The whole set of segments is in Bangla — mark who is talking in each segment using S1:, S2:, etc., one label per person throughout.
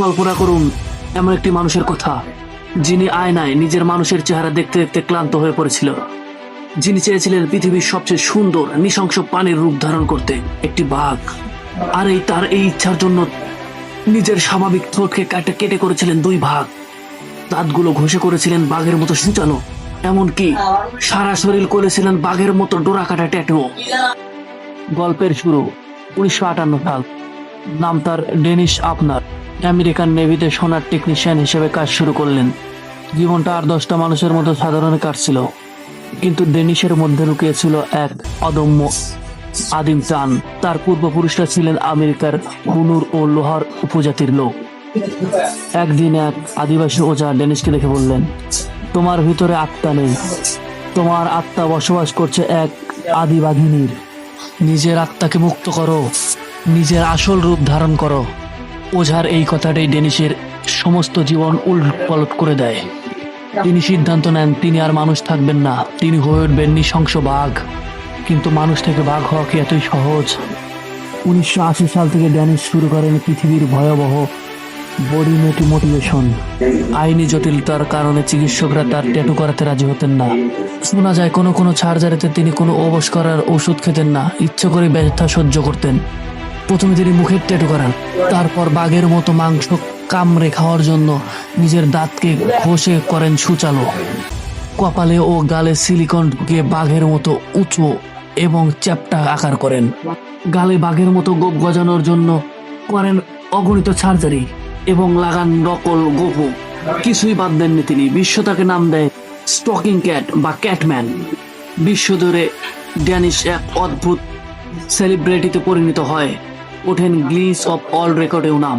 S1: কল্পনা করুন এমন একটি মানুষের কথা, যিনি আয়নায় নিজের মানুষের চেহারা দেখতে দেখতে ক্লান্ত হয়ে পড়েছিল, যিনি চেয়েছিলেন পৃথিবীর সবচেয়ে সুন্দর নৃশংস প্রাণীর রূপ ধারণ করতে, একটি বাঘ। আর তার এই ইচ্ছার জন্য নিজের স্বাভাবিক ঠোঁটকে কেটে কেটে করেছিলেন দুই ভাগ, দাঁতগুলো ঘষে করেছিলেন বাঘের মতো সূচালো, এমনকি সারা শরীর করেছিলেন বাঘের মতো ডোরা কাটা ট্যাটু। গল্পের শুরু 1958 সাল। নাম তার ডেনিস আপনার। আমেরিকান নেভিতে সোনার টেকনিশিয়ান হিসেবে কাজ শুরু করলেন। জীবনটা আর 10টা মানুষের মতো সাধারণ কাটছিল, কিন্তু ডেনিসের মধ্যে লুকিয়েছিল এক অদম্য আদিম টান। তার পূর্বপুরুষরা ছিলেন আমেরিকার হুনুর ও লোহার উপজাতির লোক। একদিন এক আদিবাসী ওঝা ডেনিসকে দেখে বললেন, তোমার ভিতরে আত্মা নেই, তোমার আত্মা বসবাস করছে এক আদিবাঘিনীর। নিজের আত্মাকে মুক্ত করো, নিজের আসল রূপ ধারণ করো। ওঝার এই কথাটাই ডেনিসের সমস্ত জীবন উলটপালট করে দেয়। তিনি সিদ্ধান্ত নেন তিনি আর মানুষ থাকবেন না, তিনি হয়ে উঠবেন নৃশংস বাঘ। কিন্তু মানুষ থেকে বাঘ হওয়া কি এতই সহজ? 1980 সাল থেকে ডেনিস শুরু করেন পৃথিবীর ভয়াবহ বডি মোটিভেশন। আইনি জটিলতার কারণে চিকিৎসকরা তার ট্যাটু করাতে রাজি হতেন না। শোনা যায় কোনো কোনো সার্জারিতে তিনি কোনো অবশ করার ওষুধ খেতেন না, ইচ্ছে করে ব্যথা সহ্য করতেন। প্রথমে তিনি মুখের ট্যাটু করান, তারপর বাঘের মতো মাংস কামড়ে খাওয়ার জন্য নিজের দাঁতকে ঘষে করেন সূচালো। কপালে ও গালে সিলিকন ঢুকিয়ে বাঘের মতো উঁচু এবং চ্যাপ্টা আকার করেন। গালে বাঘের মতো গোপ গজানোর জন্য করেন অগণিত সার্জারি এবং লাগান নকল গোপু। কিছুই বাদ দেননি তিনি। বিশ্ব তাকে নাম দেয় স্টকিং ক্যাট বা ক্যাটম্যান। বিশ্বজুড়ে ড্যানিশ এক অদ্ভুত সেলিব্রিটিতে পরিণত হয়, ওঠেন গ্লিস অফ অল রেকর্ডেও নাম।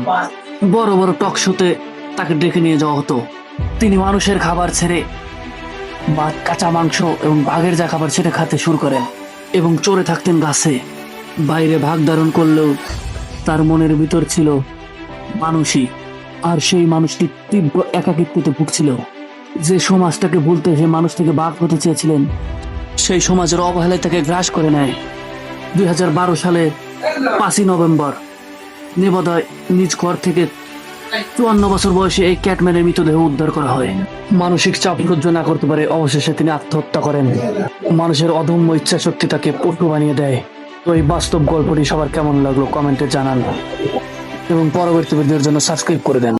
S1: বড় বড় টক শোতে তাকে ডেকে নিয়ে যাওয়া হতো। তিনি মানুষের খাবার ছেড়ে বা কাঁচা মাংস এবং বাঘের যা খাবার সেটা খেতে শুরু করেন এবং চড়ে থাকতেন গাছে। বাইরে ভাগ ধারণ করলেও তার মনের ভিতর ছিল মানুষই। আর সেই মানুষটি তীব্র একাকিত্বতে ভুগছিল। যে সমাজটাকে ভুলতে সে মানুষ থেকে বাঘ হতে চেয়েছিলেন, সেই সমাজের অবহেলায় তাকে গ্রাস করে নেয়। 2012 সালে 5ই নভেম্বর নেভাদায় নিজ ঘর থেকে 54 বছর বয়সে এই ক্যাটম্যানের মৃতদেহ উদ্ধার করা হয়। মানসিক চাপ সহ্য না করতে পারে অবশেষে তিনি আত্মহত্যা করেন। মানুষের অদম্য ইচ্ছা শক্তি তাকে পটু বানিয়ে দেয়। তো এই বাস্তব গল্পটি সবার কেমন লাগলো কমেন্টে জানান এবং পরবর্তী ভিডিওর জন্য সাবস্ক্রাইব করে দেন।